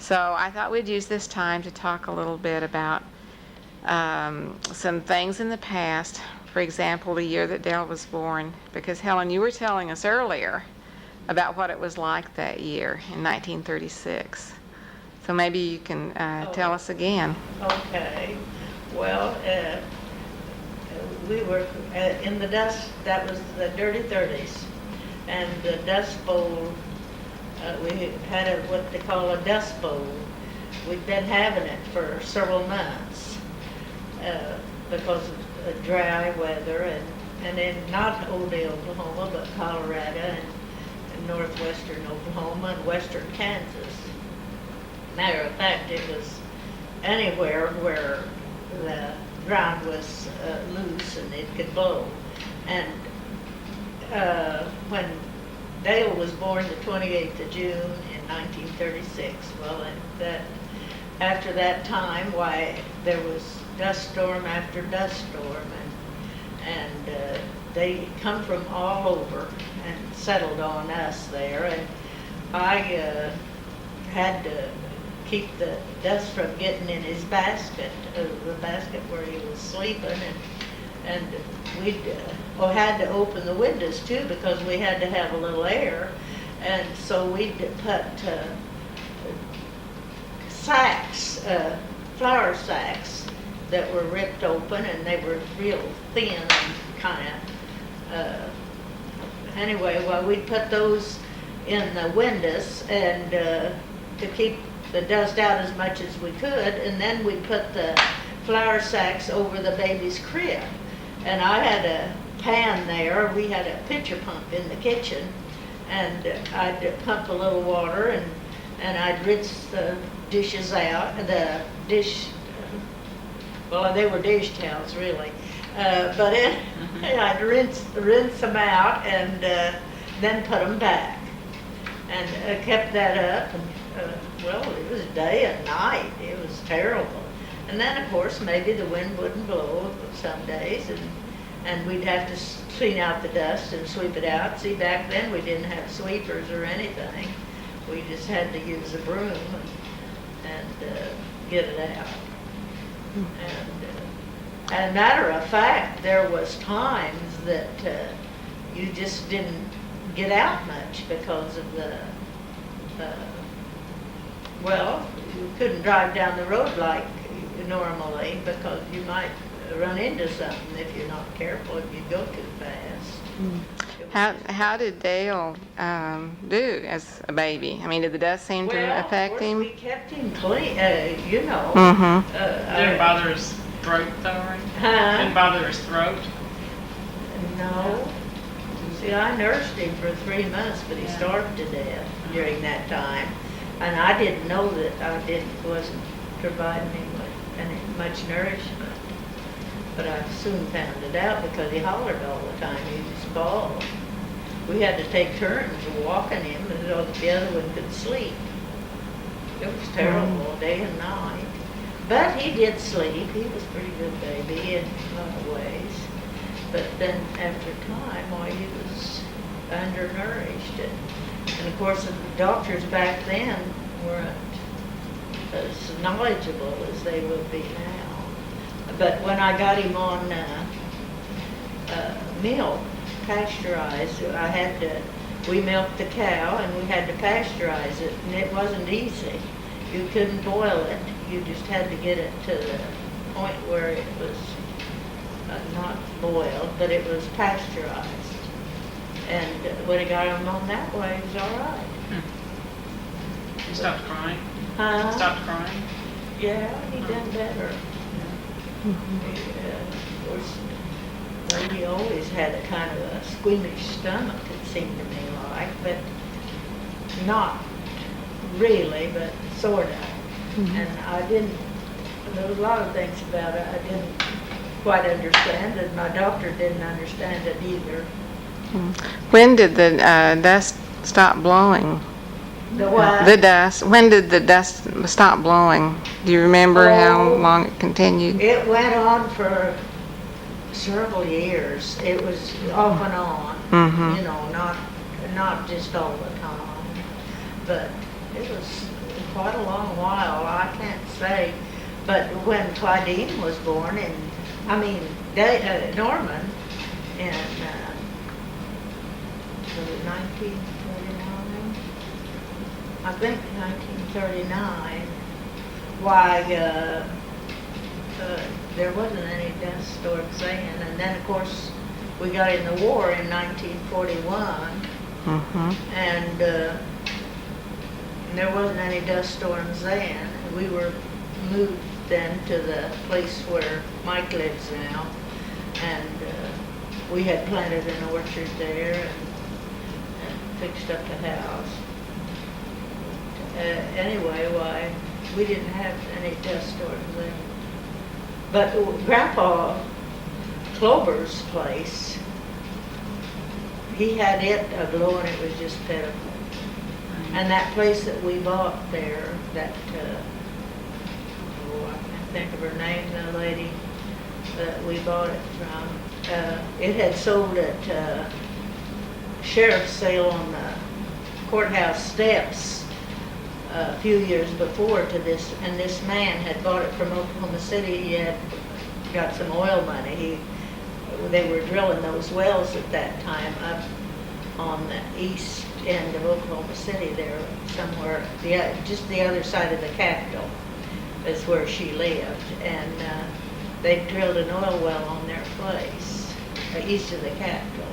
So I thought we'd use this time to talk a little bit about some things in the past. For example, the year that Dale was born. Because Helen, you were telling us earlier about what it was like that year in 1936. So maybe you can tell us again. Okay. Well, we were in the dust, that was the dirty 30s. And the Dust Bowl, we had what they call a Dust Bowl. We'd been having it for several months because of dry weather and in not only Oklahoma, but Colorado and northwestern Oklahoma and western Kansas. Matter of fact, it was anywhere where the ground was loose and it could blow. And when Dale was born the 28th of June in 1936, well, after that time, why, there was dust storm after dust storm, and they come from all over and settled on us there, and I had to keep the dust from getting in his basket, the basket where he was sleeping, and we had to open the windows too because we had to have a little air, and so we'd put sacks, flour sacks that were ripped open, and they were real thin and kind of, anyway, well, we'd put those in the windows and to keep the dust out as much as we could, and then we'd put the flour sacks over the baby's crib. And I had a pan there, we had a pitcher pump in the kitchen, and I'd pump a little water and I'd rinse the dishes out, the dish, well, they were dish towels really, but I'd rinse them out and then put them back, and kept that up, and well, it was day and night, it was terrible. And then of course maybe the wind wouldn't blow some days, and we'd have to clean out the dust and sweep it out. See, back then we didn't have sweepers or anything, we just had to use a broom and get it out. And matter of fact, there was times that you just didn't get out much because of well, you couldn't drive down the road like normally because you might run into something if you're not careful, if you go too fast. How did Dale do as a baby? I mean, did the dust seem to affect him? Well, of course, we kept him clean, you know. Didn't bother his throat, though? Didn't bother his throat? No. See, I nursed him for 3 months, but he starved to death during that time. And I didn't know that wasn't providing him with any much nourishment. But I soon found it out because he hollered all the time. He just bawled. We had to take turns walking him so the other one could sleep. It was terrible, day and night. But he did sleep. He was a pretty good baby in a lot of ways. But then after time, why, he was undernourished. And of course, the doctors back then weren't as knowledgeable as they would be now. But when I got him on milk, pasteurized, we milked the cow and we had to pasteurize it, and it wasn't easy. You couldn't boil it, you just had to get it to the point where it was not boiled, but it was pasteurized. And when he got him on that way, he was all right. He stopped crying? Huh? Stopped crying? Yeah, he done better. Of course, well, he always had a kind of a squeamish stomach, it seemed to me like, but not really, but sort of. And there was a lot of things about it I didn't quite understand, and my doctor didn't understand it either. When did the dust stop blowing? The what? The dust. When did the dust stop blowing? Do you remember how long it continued? It went on for several years. It was off and on, you know, not just all the time, but it was quite a long while, I can't say. But when Claudine was born, Norman, in, was it 1939? I think 1939. Why, there wasn't any death storms then. And then, of course, we got in the war in 1941. And there wasn't any dust storms then. We were moved then to the place where Mike lives now, and we had planted an orchard there and fixed up the house. Anyway, why, we didn't have any dust storms then. But Grandpa Chlouber's place, he had it aglow, and it was just pitiful. And that place that we bought there, that, I can't think of her name, the lady that we bought it from, it had sold at sheriff's sale on the courthouse steps a few years before to this, and this man had bought it from Oklahoma City. He had got some oil money. They were drilling those wells at that time up on the east end of Oklahoma City there somewhere, just the other side of the Capitol is where she lived, and they drilled an oil well on their place east of the Capitol.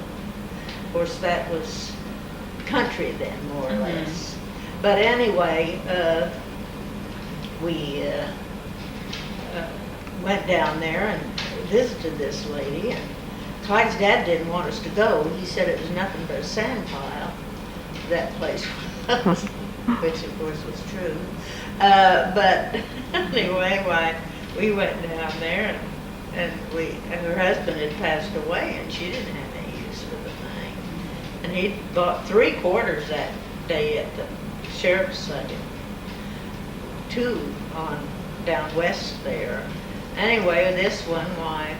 Of course, that was country then, more or less. But anyway, we went down there and visited this lady, and Clyde's dad didn't want us to go. He said it was nothing but a sand pile, that place was, which of course was true. But anyway, why, we went down there, and her husband had passed away, and she didn't have any use for the thing. And he bought 3 quarters that day at the sheriff's sale, 2 on down west there. Anyway, this one, why,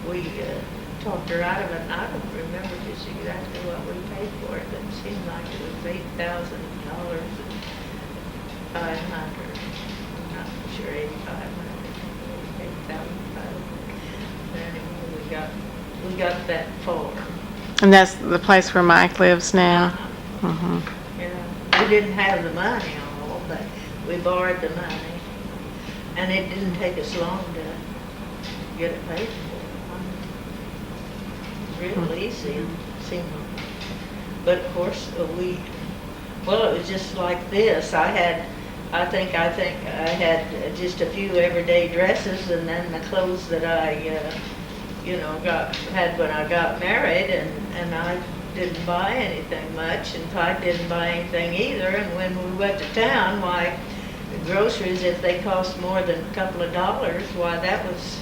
we talked her out of it, and I don't remember just exactly what we paid for it, but it seemed like it was $8,000 and $500. I'm not sure, $8,500, $8,500. But anyway, we got that farm. And that's the place where Mike lives now? Yeah, we didn't have the money all, but we borrowed the money, and it didn't take us long to get it paid for. Real easy, seemed. But of course, it was just like this. I think I had just a few everyday dresses, and then the clothes that I, had when I got married, and I didn't buy anything much, and Clyde didn't buy anything either. And when we went to town, why, the groceries, if they cost more than a couple of dollars, why, that was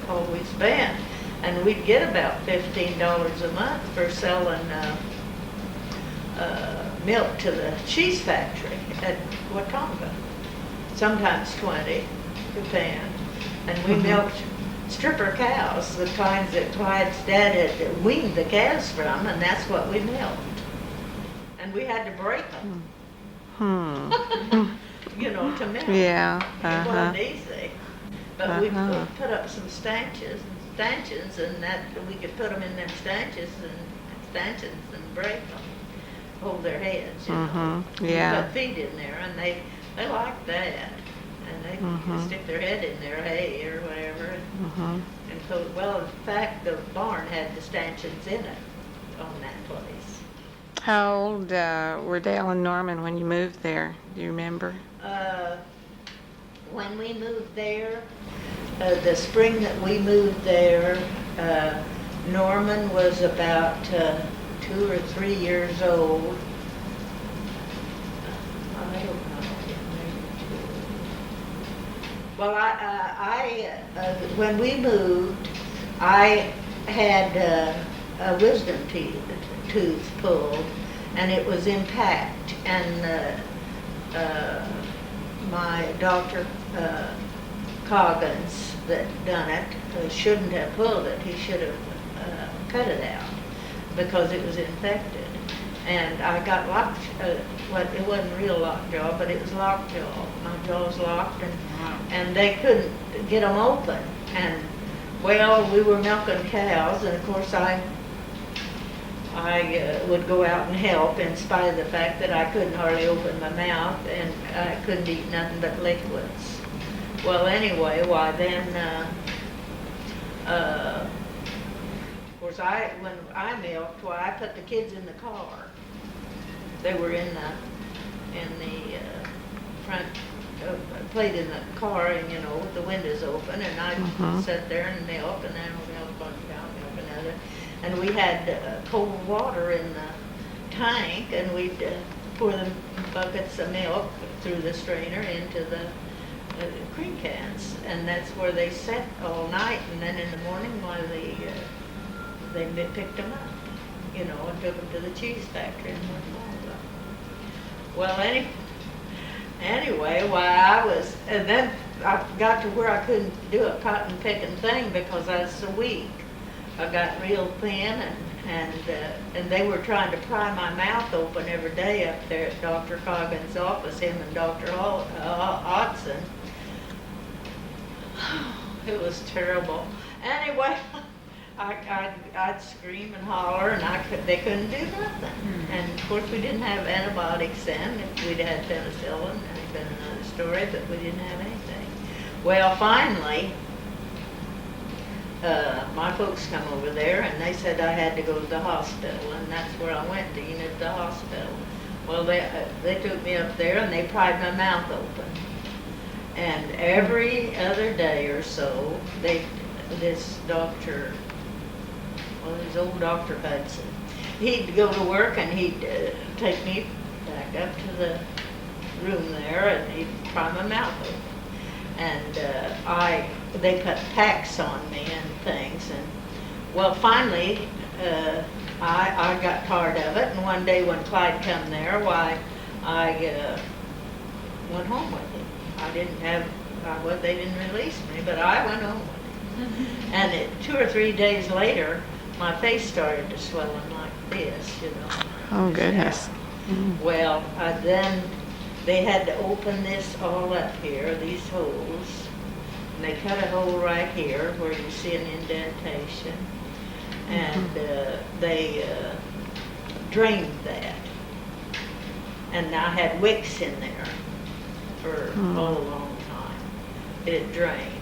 all we spent. And we'd get about $15 a month for selling milk to the cheese factory at Watonga. Sometimes 20, depend. And we milked stripper cows, the kinds that Clyde's dad had weaned the calves from, and that's what we milked. And we had to break them. To milk. Yeah. It wasn't easy. But we put up some stanchions, and that we could put them in them stanchions and break them, hold their heads. Yeah. We put feet in there, and they liked that, and they could stick their head in there, hay or whatever. And so, well, in fact, the barn had the stanchions in it on that place. How old were Dale and Norman when you moved there? Do you remember? When we moved there, the spring that we moved there, Norman was about 2 or 3 years old. I don't know, maybe 2. Well, when we moved, I had a wisdom tooth pulled, and it was intact, and my doctor, Coggins, that done it, shouldn't have pulled it. He should have cut it out because it was infected. and I got locked, well, it wasn't real lockjaw, but it was lockjaw. My jaw was locked, and they couldn't get them open. And, well, we were milking cows, and of course I would go out and help in spite of the fact that I couldn't hardly open my mouth, and I couldn't eat nothing but liquids. Well, anyway, why then, of course, when I milked, why I put the kids in the car. They were in the front, played in the car, and with the windows open, and I'd sit there and milk, and then milk one cow, milk another, and we had cold water in the tank, and we'd pour the buckets of milk through the strainer into the cream cans, and that's where they sat all night, and then in the morning while they picked them up, and took them to the cheese factory and went home. Well, anyway, and then I got to where I couldn't do a cotton picking thing because I was so weak. I got real thin, and they were trying to pry my mouth open every day up there at Dr. Coggins' office, him and Dr. Hodson. It was terrible. Anyway, I'd scream and holler, and they couldn't do nothing. And of course, we didn't have antibiotics then. If we'd had penicillin, that had been another story, but we didn't have anything. Well, finally, my folks come over there, and they said I had to go to the hospital, and that's where I went, to the hospital. Well, they took me up there, and they pried my mouth open. And every other day or so, this doctor, his old Dr. Hudson, he'd go to work, and he'd take me back up to the room there, and he'd pry my mouth open. And they put packs on me and things, and well, finally, I got tired of it, and one day when Clyde come there, why, I went home with him. They didn't release me, but I went home with him. And 2 or 3 days later, my face started to swelling like this, Oh, goodness. Well, then they had to open this all up here, these holes, and they cut a hole right here where you see an indentation, and they drained that. And I had wicks in there for a long time. It drained.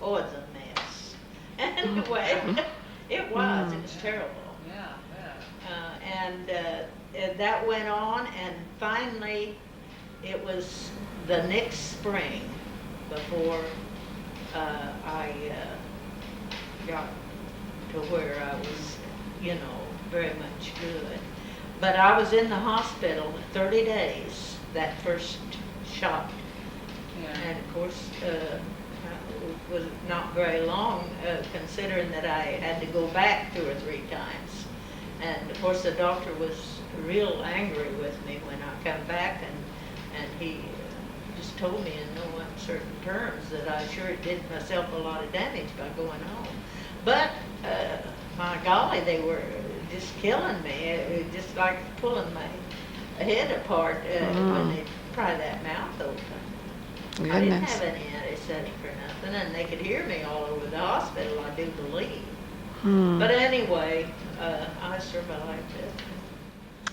Oh, it's a mess. Anyway, it was terrible. Yeah, And that went on, and finally, it was the next spring before I got to where I was, very much good. But I was in the hospital 30 days, that first shot. yeah. And of course, it was not very long, considering that I had to go back 2 or 3 times. And of course, the doctor was real angry with me when I come back, and he just told me in no uncertain terms that I sure did myself a lot of damage by going home. But, my golly, they were just killing me, just like pulling my head apart when they pry that mouth open. I didn't have any anesthetic or nothing, and they could hear me all over the hospital, I do believe. But anyway, I survived it.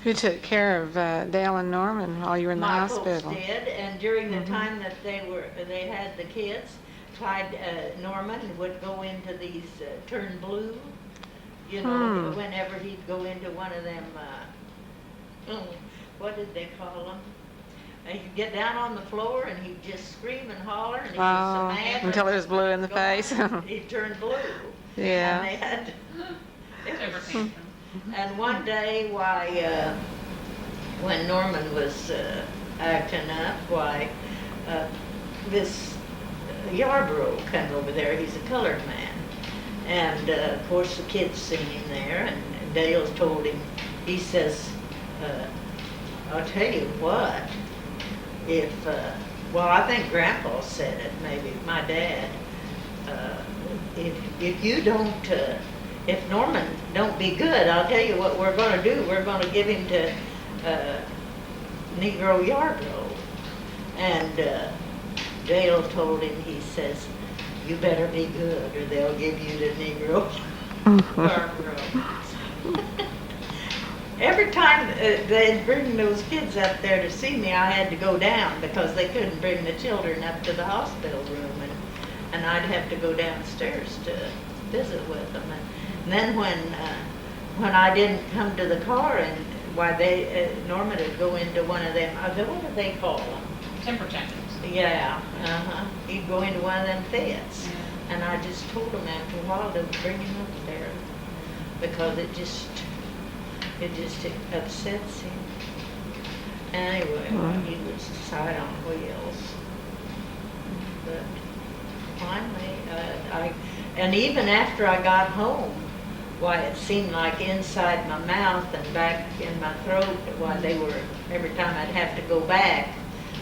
Who took care of Dale and Norman while you were in the My hospital? folks did, and during the time that they had the kids, Clyde Norman would go into these turn blue, whenever he'd go into one of them, what did they call them? And he'd get down on the floor, and he'd just scream and holler, and he was so mad. Until it was blue in the face. He'd turn blue. Yeah. And they had, Everything. and one day, when Norman was acting up, this Yarborough come over there. He's a colored man. And, of course, the kids seen him there, and Dale told him, he says, I'll tell you what, I think Grandpa said it, maybe, my dad, if you don't if Norman don't be good, I'll tell you what we're gonna do. We're gonna give him to Negro Yarborough. And Dale told him, he says, you better be good or they'll give you to Negro Yarborough. Every time they'd bring those kids up there to see me, I had to go down because they couldn't bring the children up to the hospital room, and I'd have to go downstairs to visit with them. And then when I didn't come to the car, and why Norman would go into one of them, what do they call them? Temper tantrums. Yeah, he'd go into one of them fits, and I just told him after a while to bring him up there because it just upsets him. Anyway, he was tied on wheels. But finally, and even after I got home, why it seemed like inside my mouth and back in my throat, why every time I'd have to go back,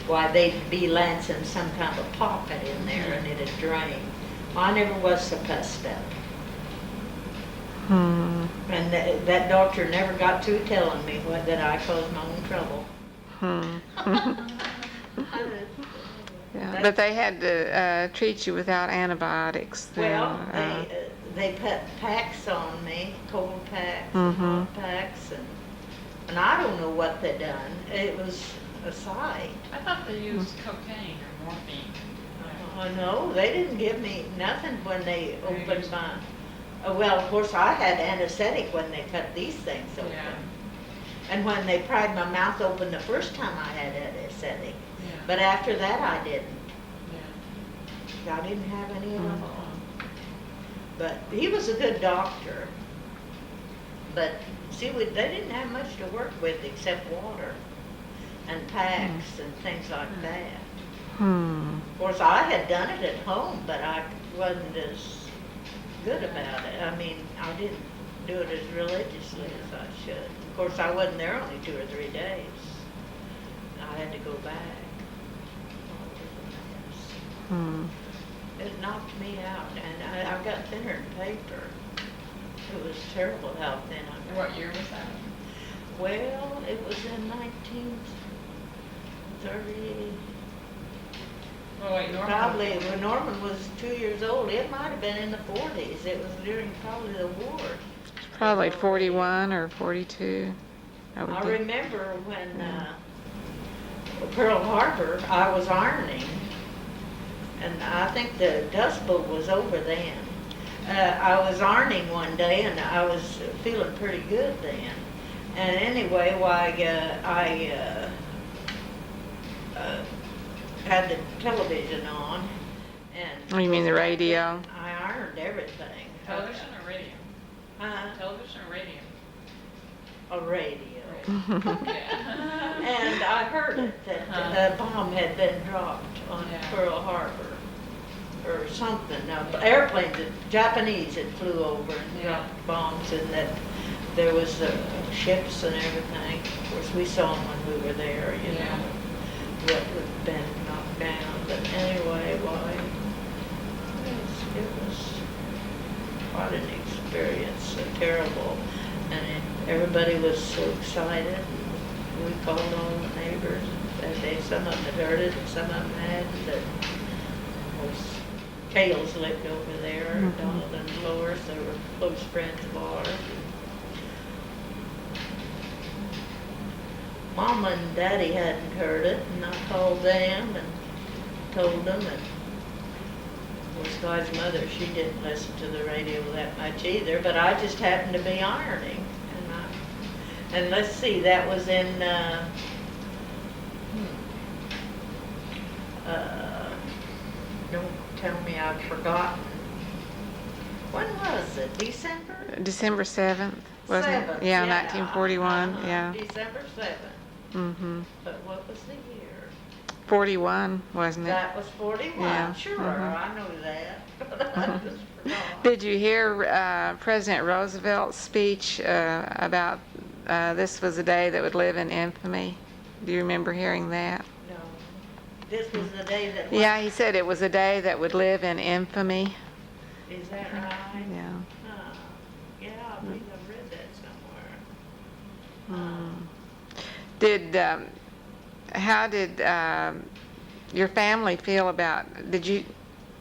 why they'd be lancing some kind of pocket in there and it'd drain. Well, I never was so pussed up. And that doctor never got through telling me that I caused my own trouble. Yeah, but they had to treat you without antibiotics. Then, Well, they put packs on me, cold packs, and hot packs, and I don't know what they done. It was a sight. I thought they used cocaine or morphine. No, they didn't give me nothing when they opened my. Well, of course, I had anesthetic when they cut these things open. Yeah. And when they pried my mouth open the first time, I had anesthetic. Yeah. But after that, I didn't. Yeah. I didn't have any at all. But he was a good doctor. But see, they didn't have much to work with except water and packs and things like that. Of course, I had done it at home, but I wasn't as good about it. I mean, I didn't do it as religiously as I should. Of course, I wasn't there only 2 or 3 days. I had to go back. It knocked me out, and I got thinner than paper. It was terrible how thin I got. What year was that? Well, it was in 1930. Oh, wait, Norman. Probably when Norman was 2 years old. It might have been in the 40s. It was during probably the war. Probably 41 or 42. I would I think. remember when Pearl Harbor, I was ironing, and I think the Dust Bowl was over then. I was ironing one day, and I was feeling pretty good then. And anyway, I had the television on, and Oh, you mean the radio? I ironed everything. Television or radio? Television or radio? A radio. Yeah. And I heard it, that a bomb had been dropped on Pearl Harbor or something. Now, airplanes, Japanese had flew over and dropped bombs, and that there was ships and everything. Of course, we saw them when we were there, you know, what had been knocked down. But anyway, it was quite an experience, so terrible. And everybody was so excited. We called all the neighbors. Some of them had heard it, and some of them hadn't. Of course, Kales lived over there, Donald and Lois. They were close friends of ours. Mama and Daddy hadn't heard it, and I called them and told them. And of course, Guy's mother, she didn't listen to the radio that much either, but I just happened to be ironing. And let's see, that was in, don't tell me I've forgotten. When was it? December? December 7th, wasn't it? 7th, Yeah, 1941, yeah. December 7th. But what was the year? 41, wasn't it? That was 41, Yeah. sure, I know that. I just forgot. Did you hear President Roosevelt's speech about this was a day that would live in infamy? Do you remember hearing that? No, this was the day that. Yeah, he said it was a day that would live in infamy. Is that right? Yeah. think I've read that somewhere. Did, how did your family feel about,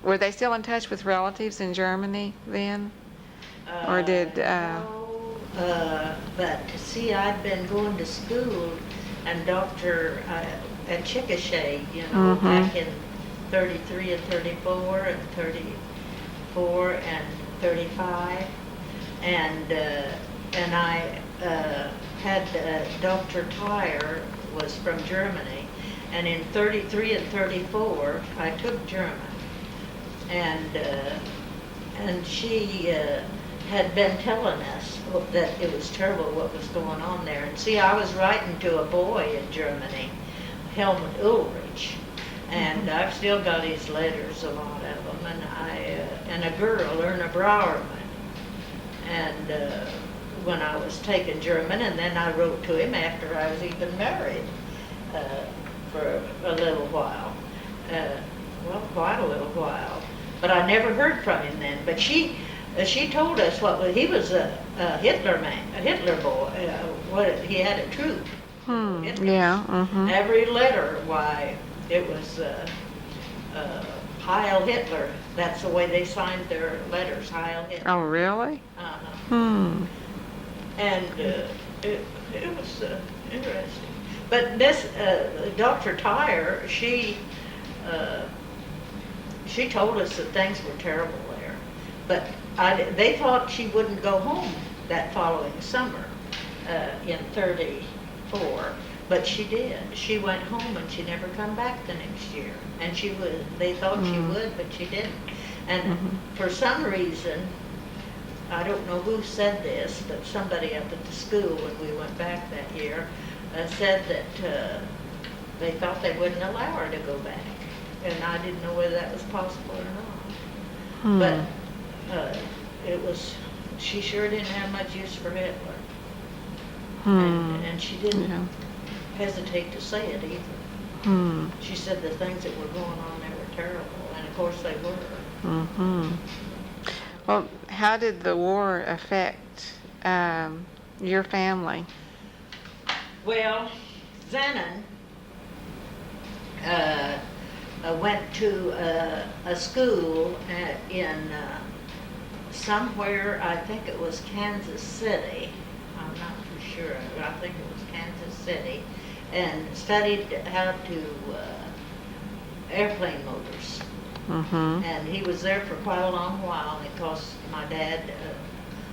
were they still in touch with relatives in Germany then? Or did, No, but see, I'd been going to school and at Chickasha, back in 33 and 34 and 34 and 35. And I had Dr. Tyre was from Germany. And in 33 and 34, I took German. And she had been telling us that it was terrible what was going on there. And see, I was writing to a boy in Germany, Helmut Ulrich, and I've still got his letters, a lot of them, and a girl, Erna Brauerman. And when I was taking German, and then I wrote to him after I was even married for a little while. Well, quite a little while. But I never heard from him then. But she told us he was a Hitler man, a Hitler boy. He had a troop. yeah. Every letter, why, it was Heil Hitler. That's the way they signed their letters, Heil Hitler. Oh, really? And it was interesting. But this Dr. Tyre, she told us that things were terrible there. But they thought she wouldn't go home that following summer in 34. But she did. She went home and she never come back the next year. And they thought she would, but she didn't. And for some reason, I don't know who said this, but somebody up at the school when we went back that year said that they thought they wouldn't allow her to go back. And I didn't know whether that was possible or not. But she sure didn't have much use for Hitler. And she didn't hesitate to say it either. She said the things that were going on there were terrible, and of course they were. Well, how did the war affect your family? Well, Zenon went to a school in somewhere, I think it was Kansas City. I'm not for sure. I think it was Kansas City, and studied how to airplane motors. And he was there for quite a long while, and it cost my dad,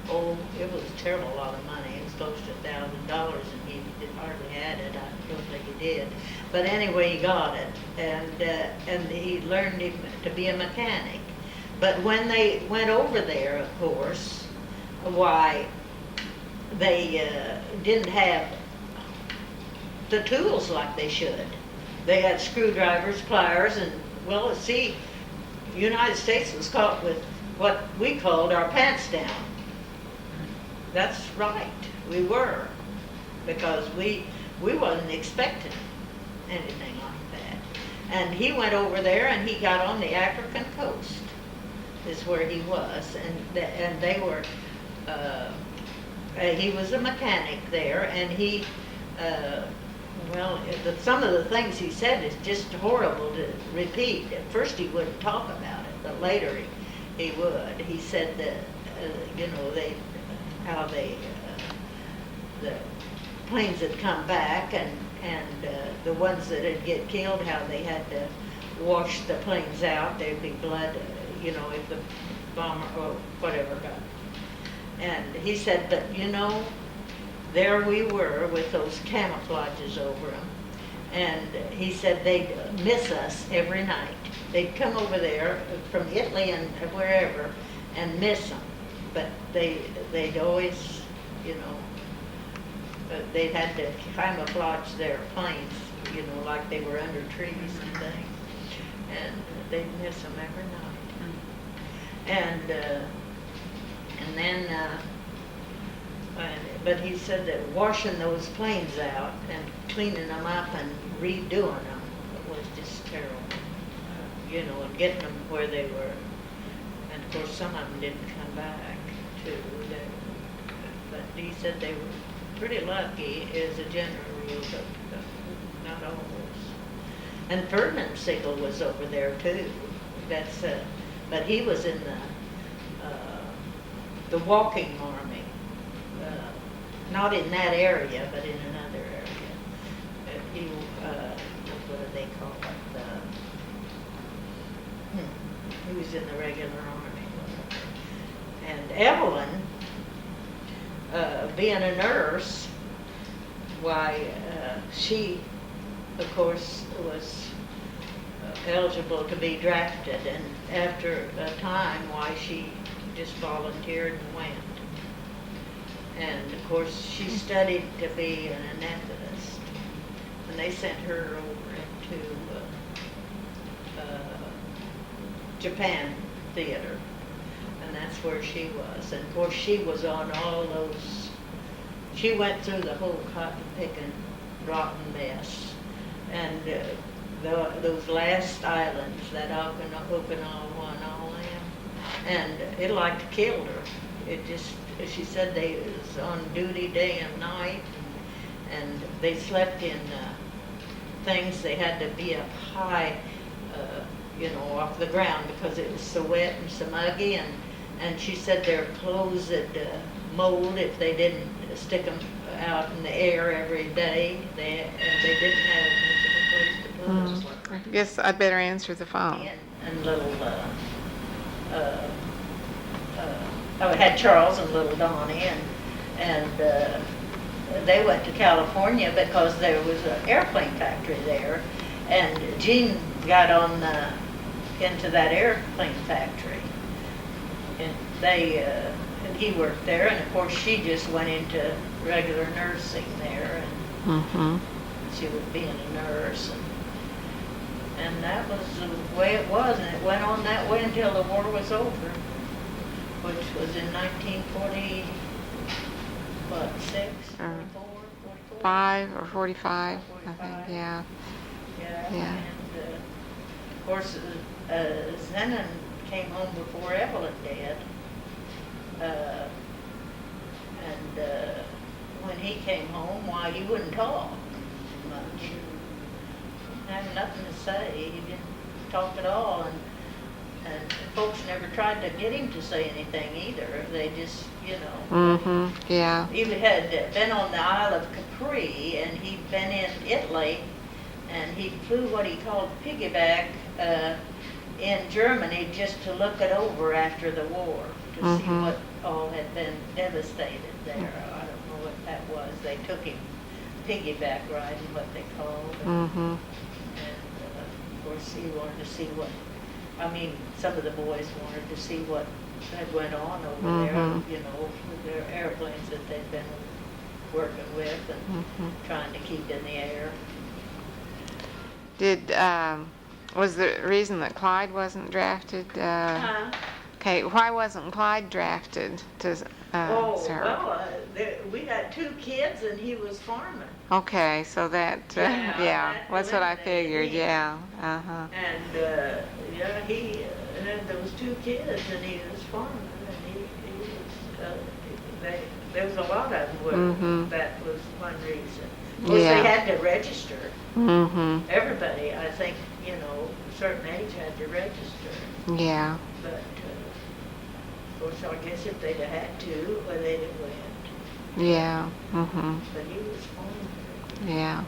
it was a terrible lot of money. It was close to $1,000, and he hardly had it. I don't think he did. But anyway, he got it, and he learned him to be a mechanic. But when they went over there, of course, why, they didn't have the tools like they should. They had screwdrivers, pliers, and, well, see, the United States was caught with what we called our pants down. That's right, we were, because we wasn't expecting anything like that. And he went over there and he got on the African coast, is where he was, and they were, he was a mechanic there, and he, some of the things he said is just horrible to repeat. At first he wouldn't talk about it, but later he would. He said that, the planes had come back, and the ones that had get killed, how they had to wash the planes out. There'd be blood, if the bomber or whatever got. And he said, but there we were with those camouflages over them. And he said they'd miss us every night. They'd come over there from Italy and wherever and miss them. But they'd always, they'd had to camouflage their planes, like they were under trees and things. And they'd miss them every night. And then, but he said that washing those planes out and cleaning them up and redoing them was just terrible. And getting them where they were. And of course, some of them didn't come back too. he said they were pretty lucky as a general rule, but not always. And Ferdinand Siegel was over there too. That's but he was in the walking army, not in that area, but in another area. What do they call it? He was in the regular army. And Evelyn, being a nurse, why, she, of course, was eligible to be drafted, and after a time, why, she just volunteered and went. And of course, she studied to be an anesthetist, and they sent her over into Japan Theater, and that's where she was. And of course, she was on all those, she went through the whole cotton picking rotten mess. And those last islands, that Okinawa and all them, and it like killed her. It just, she said they was on duty day and night, and they slept in things, they had to be up high, off the ground because it was so wet and so muggy, and she said their clothes would mold if they didn't stick them out in the air every day. They didn't have much of a place to put them. I guess I'd better answer the phone. And little, I had Charles and little Donnie, and they went to California because there was an airplane factory there, and Gene got on into that airplane factory, and and he worked there, and of course she just went into regular nursing there, and she was being a nurse, and that was the way it was, and it went on that way until the war was over, which was in 1940, what, 6, 44, 44? 5 or 45, I think, yeah. Yeah. Yeah. And of course, Zenon came home before Evelyn did. And when he came home, why, he wouldn't talk much. He had nothing to say. He didn't talk at all. And folks never tried to get him to say anything either. They just, Yeah. He had been on the Isle of Capri, and he'd been in Italy, and he flew what he called piggyback in Germany just to look it over after the war, to see what all had been devastated there. I don't know what that was. They took him piggyback riding, what they called. And of course, he wanted to see what, some of the boys wanted to see what had went on over there, with their airplanes that they'd been working with and trying to keep in the air. Was the reason that Clyde wasn't drafted? Okay, why wasn't Clyde drafted to serve? We had 2 kids and he was farming. Okay, so that, that's what I figured, yeah. And, he had those 2 kids and he was farming, and he was, there was a lot of them that was one reason. Of course, they had to register. Everybody, I think, a certain age had to register. Yeah. But, of course, I guess if they'd have had to, well, they'd have went. Yeah. But he was farming. Yeah.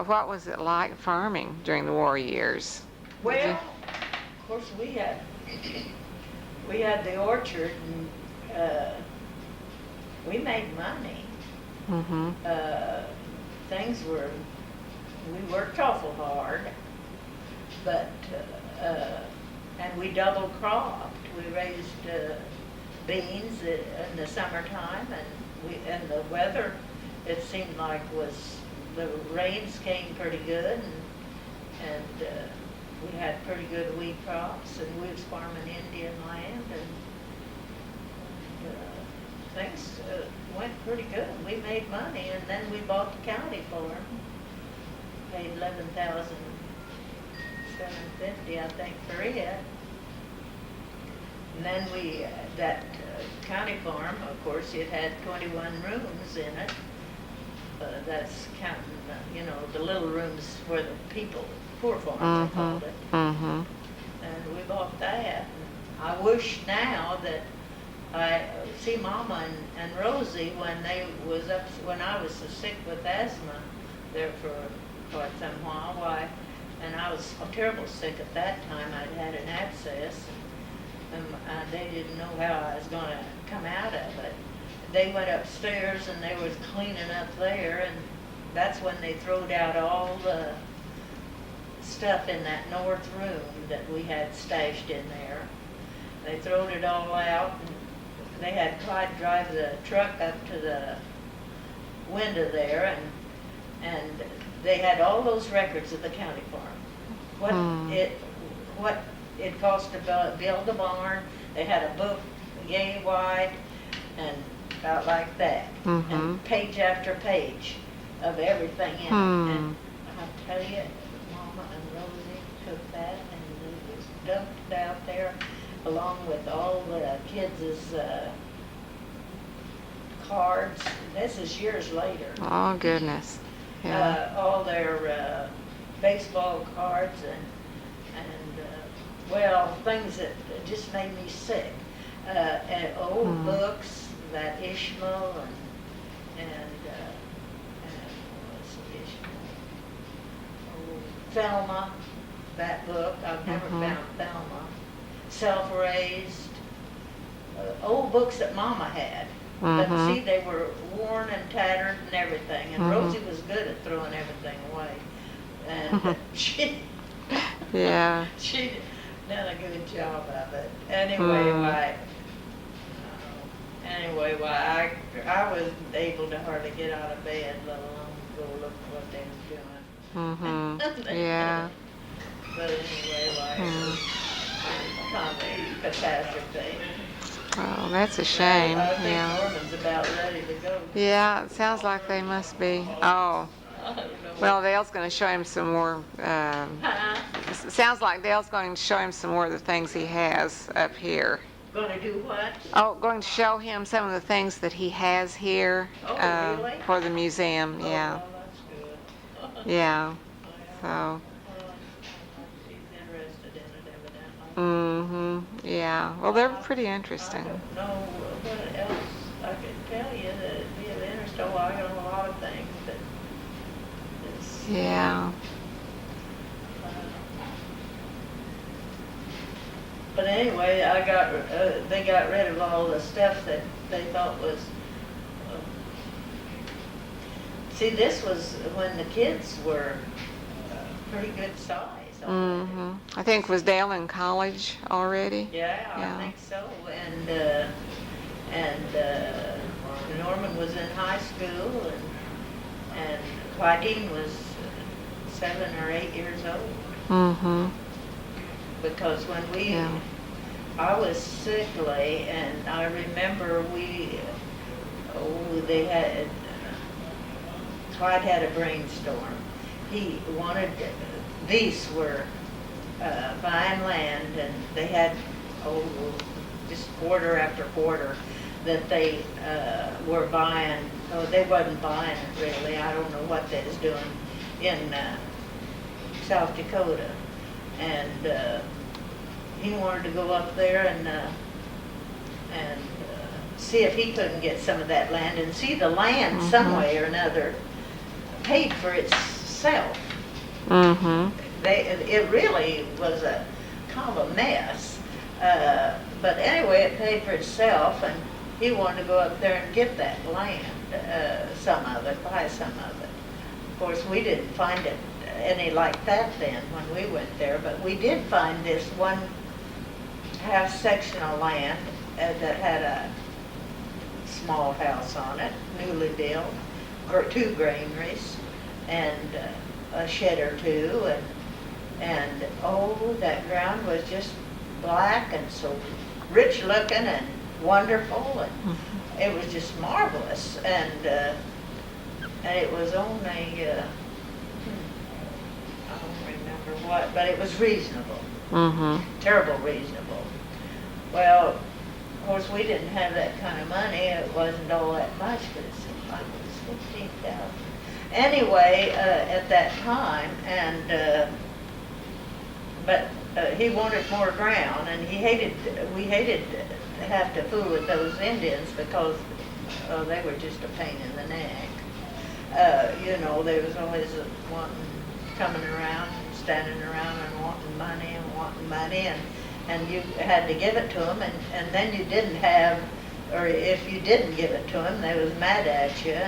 What was it like farming during the war years? Well, of course, we had the orchard, and we made money. We worked awful hard, but, and we double cropped. We raised beans in the summertime, and the weather, it seemed like the rains came pretty good, and we had pretty good wheat crops, and we was farming Indian land, and things went pretty good. We made money, and then we bought the county farm. Paid $11,750, I think, for it. And then that county farm, of course, it had 21 rooms in it. That's counting, the little rooms where the people, poor farm, they called it. Mm-hmm. And we bought that. I wish now that I see Mama and Rosie when I was so sick with asthma there for quite some while. And I was terrible sick at that time. I'd had an abscess, and they didn't know how I was going to come out of it. They went upstairs and they was cleaning up there, and that's when they throwed out all the stuff in that north room that we had stashed in there. They throwed it all out, and they had Clyde drive the truck up to the window there, and they had all those records of the county farm. What it cost to build the barn. They had a book yay wide and about like that, and page after page of everything in it. And I'll tell you, Mama and Rosie took that and it was dumped out there along with all the kids' cards. This is years later. Oh, goodness. Yeah. All their baseball cards and things that just made me sick. And old books, that Ishmael and what's Ishmael? Oh, Thelma, that book. I've never found Thelma. Self-Raised. Old books that Mama had. But see, they were worn and tattered and everything. And Rosie was good at throwing everything away. And she done a good job of it. Anyway, I wasn't able to hardly get out of bed, let alone go look what they was doing. Yeah. But anyway, it was kind of a catastrophe. Oh, that's a shame. I think Yeah. Norman's about ready to go. Yeah, it sounds like they must be. Oh. I don't know Well, Dale's going to show him some more. Huh? It sounds like Dale's going to show him some more of the things he has up here. Gonna do what? Oh, going to show him some of the things that he has here Oh, really? for the museum. Yeah. Oh, well, that's good. Yeah. So. Well, she's interested in it evidently. Yeah. Well, they're pretty I interesting. don't know what else I could tell you that'd be of interest. Oh, I know a lot of things, but it's, Yeah. but anyway, they got rid of all the stuff that they thought was. See, this was when the kids were pretty good size. I think was Dale in college already? Yeah, Yeah. I think so. And Norman was in high school, and Claudine was 7 or 8 years old. Because when I was sickly, and I remember Clyde had a brainstorm. He wanted, these were buying land, and they had, just quarter after quarter that they were buying. Oh, they wasn't buying it really. I don't know what they was doing in South Dakota. And he wanted to go up there and see if he couldn't get some of that land, and see the land some way or another paid for itself. It really was a kind of a mess. But anyway, it paid for itself, and he wanted to go up there and get that land, some of it, buy some of it. Of course, we didn't find it any like that then when we went there, but we did find this one half section of land that had a small house on it, newly built, or 2 granaries, and a shed or 2, and that ground was just black and so rich looking and wonderful, and it was just marvelous, and it was only I don't remember what, but it was reasonable, terrible reasonable. Well, of course, we didn't have that kind of money. It wasn't all that much, but it seemed like it was 15,000. Anyway, at that time, and but he wanted more ground, and we hated to have to fool with those Indians because they were just a pain in the neck. You know, there was always one coming around, standing around and wanting money, and you had to give it to them, and then you didn't have, or if you didn't give it to them, they was mad at you,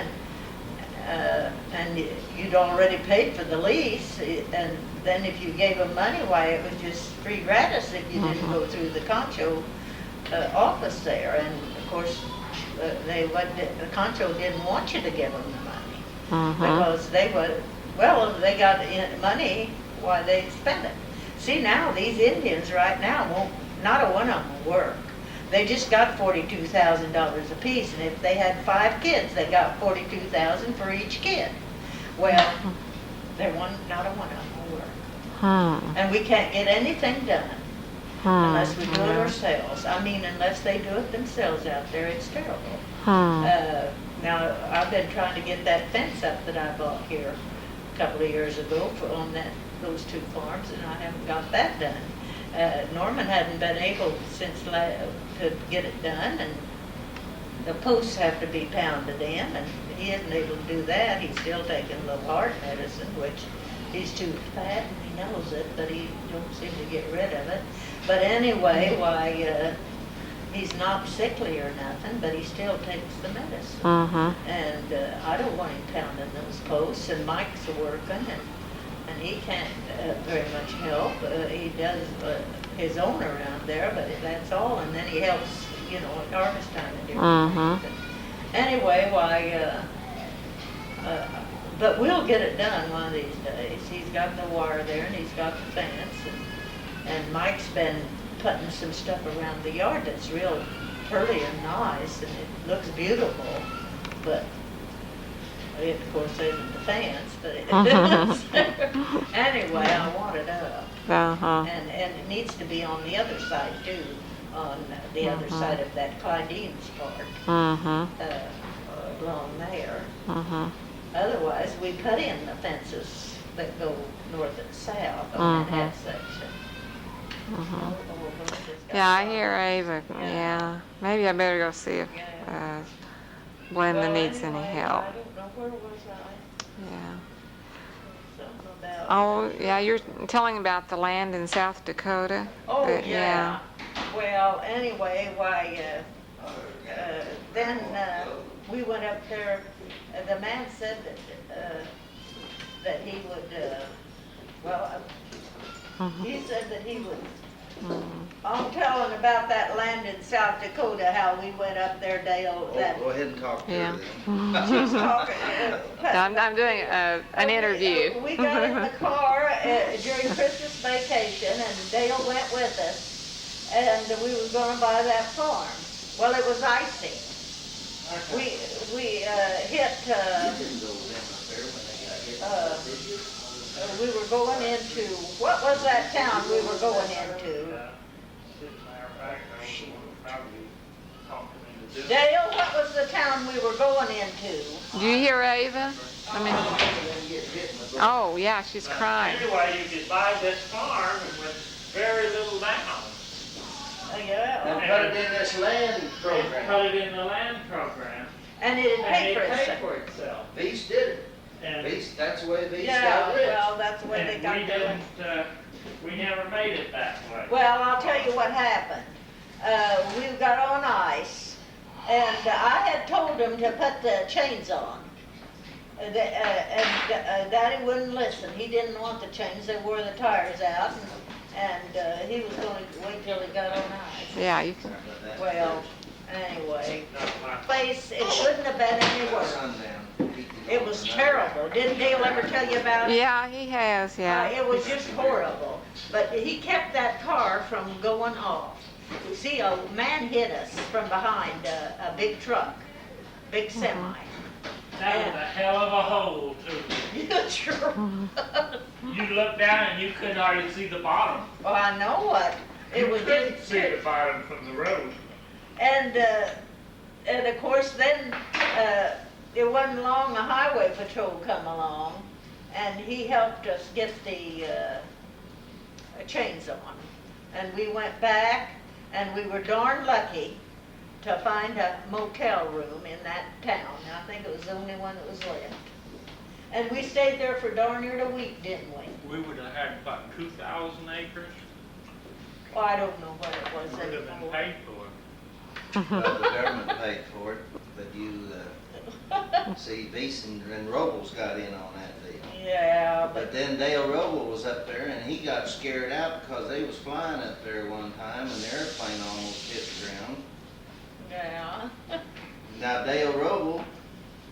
and you'd already paid for the lease, and then if you gave them money, why, it was just free gratis if you didn't go through the Concho office there, and of course, the Concho didn't want you to give them the money, because they would, well, if they got money, why, they'd spend it. See, now, these Indians right now won't, not a one of them will work. They just got $42,000 apiece, and if they had 5 kids, they got $42,000 for each kid. Well, not a one of them will work. And we can't get anything done unless we do it ourselves. I mean, unless they do it themselves out there, it's terrible. Now, I've been trying to get that fence up that I bought here a couple of years ago on those 2 farms, and I haven't got that done. Norman hadn't been able to get it done, and the posts have to be pounded in, and he isn't able to do that. He's still taking a little heart medicine, which he's too fat, and he knows it, but he don't seem to get rid of it. But anyway, why, he's not sickly or nothing, but he still takes the medicine. And I don't want him pounding those posts, and Mike's working, and he can't very much help. He does his own around there, but that's all, and then he helps, you know, at harvest time and different things. Anyway, why, but we'll get it done one of these days. He's got the wire there, and he's got the fence, and Mike's been putting some stuff around the yard that's real pretty and nice, and it looks beautiful, but it, of course, isn't the fence, but it is. Anyway, I want it up. And it needs to be on the other side, too, on the other side of that Clydene's part, along there. Otherwise, we put in the fences that go north and south on that section. Yeah, I hear Ava. Yeah, maybe I better go see if Glenda needs any help. I don't know, where was I? Yeah. Something about. Oh, yeah, you're telling about the land in South Dakota. Oh, that- yeah. Well, anyway, why, then we went up there. The man said that he would, he said that he would. I'm telling about that land in South Dakota, how we went up there, Dale. Go ahead and talk to Yeah. her then. She's talking. I'm doing an interview. We got in the car during Christmas vacation, and Dale went with us, and we were going to buy that farm. Well, it was icy. We hit. We were going into, what was that town we were going into? Dale, what was the town we were going into? Do you hear Ava? I mean, oh yeah, she's crying. Anyway, you could buy this farm with very little down. Yeah. And put it in this land And program. put it in the land program. And it And paid it for paid itself. for itself. Beast did it. And, Beast, that's the way Beast Yeah, got rich. well, that's the way they and got we their. didn't, we never made it that way. Well, I'll tell you what happened. We got on ice, and I had told him to put the chains on. And Daddy wouldn't listen. He didn't want the chains. They wore the tires out, and he was going to wait till he got on ice. Yeah, you can. Well, anyway, Not my place, it couldn't have been any worse. Sundown. It was terrible. Didn't Dale ever tell you about it? Yeah, he has. Yeah. It was just horrible. But he kept that car from going off. You see, a man hit us from behind a big truck, big semi. That was a hell of a hole, too. Yeah, sure. You looked down and you couldn't hardly see the bottom. Well, I know what. It You was couldn't just, see the bottom from the road. and of course then, it wasn't long a highway patrol come along, and he helped us get the, chains on. And we went back, and we were darn lucky to find a motel room in that town. I think it was the only one that was left. And we stayed there for darn near a week, didn't we? We would have had about 2,000 acres. Well, I don't know what it was Would have been anymore. paid for. Well, the government paid for it, but you, see, Beeson and Robles got in on that deal. Yeah, But but, then Dale Roble was up there and he got scared out because they was flying up there one time and the airplane almost hit the ground. yeah. Now Dale Roble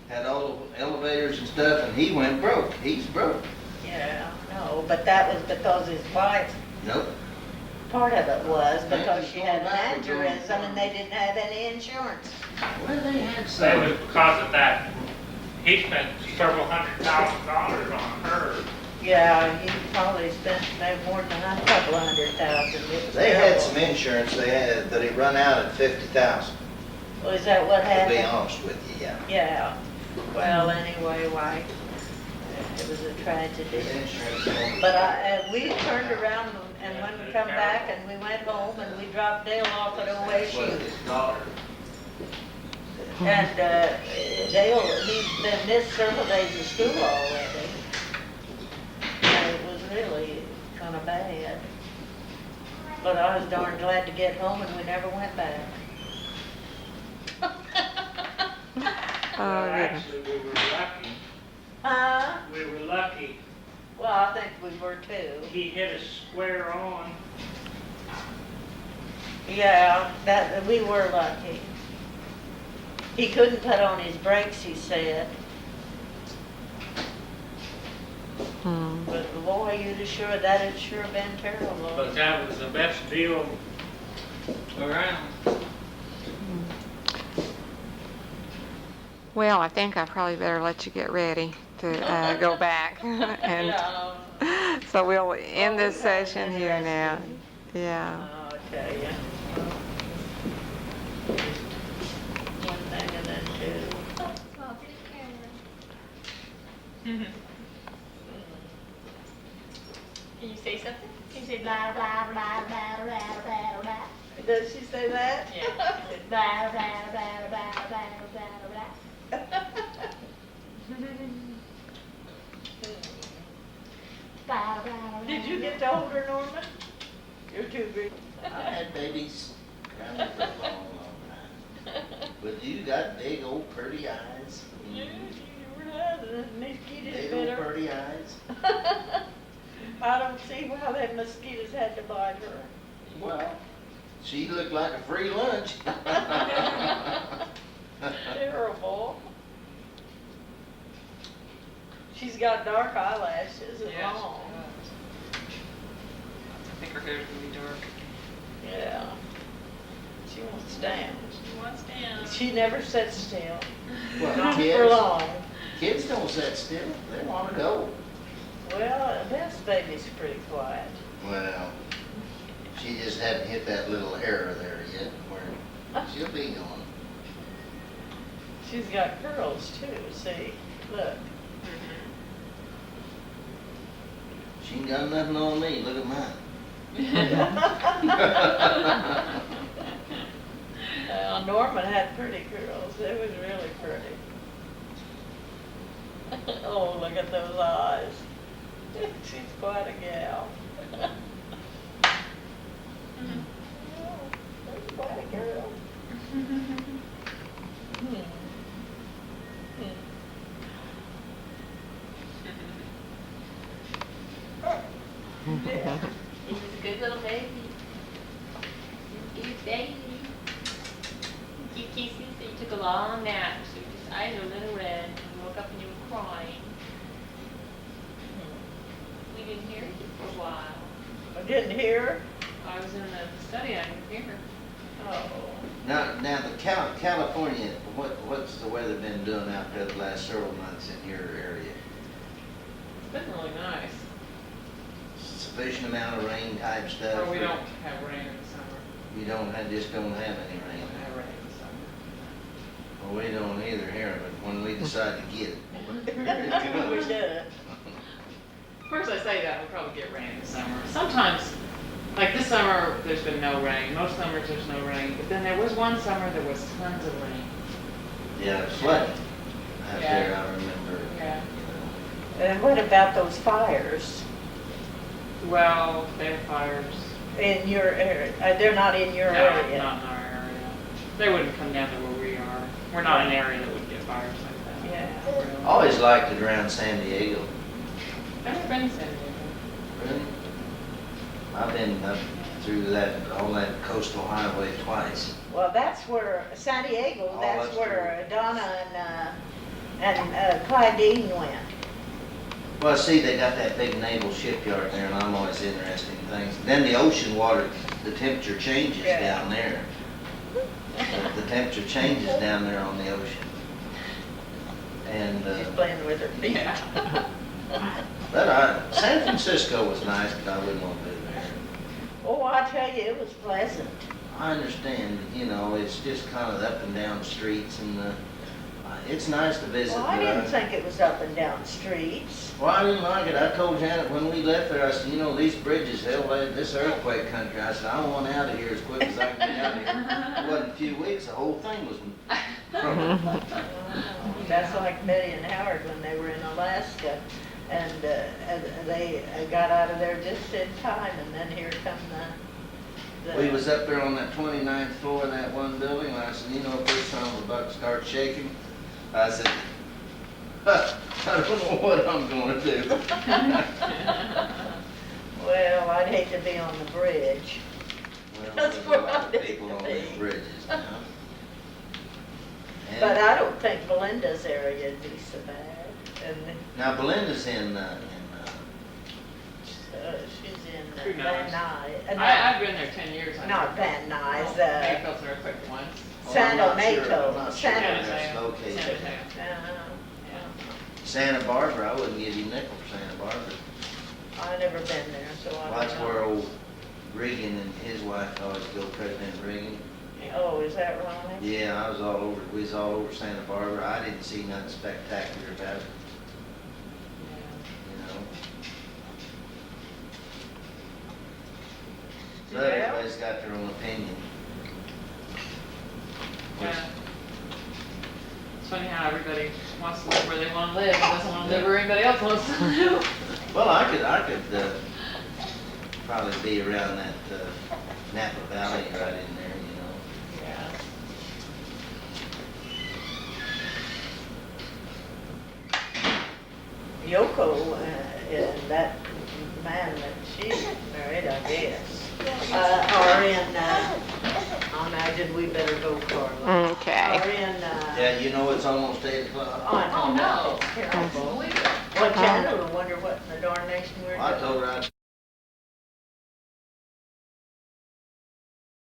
had all the elevators and stuff and he went broke. He's broke. Yeah, no, but that was because his wife, Nope. part of it was Thank because you she for had going back. an aneurysm and they didn't have any insurance. Well, they had That was some. because of that. He spent several $100,000 on her. Yeah, he probably spent maybe more than a couple of $100,000. It was They had terrible. some insurance they had, but it run out at 50,000, Oh, is that what to be happened? honest with you, yeah. Yeah. Well, anyway, why, it was a The tragedy. insurance. But we turned around and when we come back and we went home and we dropped Dale off at That's what OSU. his daughter. And Dale, he's been missed several days of school already. And it was really kind of bad. But I was darn glad to get home and we never went back. Oh, Well, goodness. actually, we were lucky. Huh? We were lucky. Well, I think we were too. He hit us square on. Yeah, that, we were lucky. He couldn't put on his brakes, he said. Hmm. But boy, you'd have sure, that had sure been terrible. But that was the best deal around. Well, I think I probably better let you get ready to go back. And Yeah. so we'll end this Oh, session here now. interesting. Yeah. I'll tell you. One thing and then two. Can you say something? Can you say blah, blah, blah, blah, blah, blah, blah? Does she say that? Yeah. She said blah, blah, blah, blah, blah, blah, blah. Blah, blah, blah, Did you get to hold her, Norman? You're too big. I had babies around me for a long, long time. But you got big old pretty eyes. You had the mosquitoes Big bit old her. pretty eyes. I don't see how them mosquitoes had to bite her. Well, she looked like a free lunch. Terrible. She's got dark eyelashes and Yeah, she long. does. I think her hair's gonna be dark. Yeah. She won't stand. She wants down. She never sits still. Well, Not for kids, long. kids don't sit still. They want to go. Well, this baby's pretty quiet. Well, she just hadn't hit that little error there yet where she'll be going. She's got curls too, see? Look. She ain't got nothing on me. Look at mine. Norman had pretty curls. It was really pretty. Oh, look at those eyes. She's quite a gal. Oh, that's quite a girl. Hmm. Yeah. He was a good little baby. Good baby. Cute kisses. So you took a long nap. So your eyes are a little red. And you woke up and you were crying. We didn't hear you for a while. I didn't hear. I was in the study. I didn't hear her. Oh. Now the California, what's the weather been doing out there the last several months in your area? It's been really nice. sufficient amount of rain type stuff? Oh, we or don't have rain in the summer. You just don't have any We rain? don't have rain in the summer. Well, we don't either here, but when we decide to get it. We do. Of course, I say that, we'll probably get rain in the summer. Sometimes, like this summer, there's been no rain. Most summers, there's no rain. But then there was one summer, there was tons of rain. Yeah, it's flooded out Yeah. there, I remember. Yeah. And what about those fires Well, there are fires. in your area? They're not in your No, area? not in our area. They wouldn't come down to where we are. We're not an area that would get fires like that. Yeah. Really. Always liked it around San Diego. Never been to San Diego. Really? I've been up through all that coastal highway twice. Well, that's where, San Diego, Oh, that's that's where Donna and Clyde Dean went. Well, see, they got that big naval shipyard there, and I'm always interested in things. Then the ocean water, the temperature changes Yeah. down there. The temperature changes down there on the ocean. And, She's playing with her feet. but San Francisco was nice, but I wouldn't want to live there. Oh, I tell you, it was pleasant. I understand, it's just kind of the up and down streets, and it's nice to visit. Well, I but didn't think it was up and down streets. Well, I didn't like it. I told Janet when we left there, I said, these bridges, this earthquake country. I said, I want out of here as quick as I can get out of here. It wasn't a few weeks, the whole thing was That's like Betty and Howard when they were in Alaska, and they got out of there just in time, and then here come the We was up there on that 29th floor of that one building, and I said, if this son of a buck starts shaking, I said, I don't know what I'm gonna do. Well, I'd hate to be on the bridge. Well, That's there's a where lot I of need people to on be. these bridges now. And- But I don't think Belinda's area would be so bad. And Now Belinda's in she's in Who Van knows? Nuys. I've been there 10 years. Not Van Nuys, Maybe felt an earthquake once. I'm San not sure. Mateo. I'm not sure San where Mateo. that's located. San Mateo. Santa Barbara, I wouldn't give you a nickel for Santa Barbara. I've never been there, so I Well, don't that's know. where old Reagan and his wife always go, President Reagan. Oh, is that right? Yeah, we was all over Santa Barbara. I didn't see nothing spectacular about it, So Yeah. everybody's got their own opinion. Yeah. It's funny how everybody wants to live where they want to live and doesn't want to live where anybody else wants to live. Well, I could probably be around that Napa Valley right in there, Yeah. Yoko and that man that she married, I guess, are in, I imagine we better go, Carla. Okay. Are in, Yeah, it's almost 8 o'clock. I Oh, know, no. it's terrible. Believe it. Well, Chandler will wonder what in the darnation we're doing. I told her I'd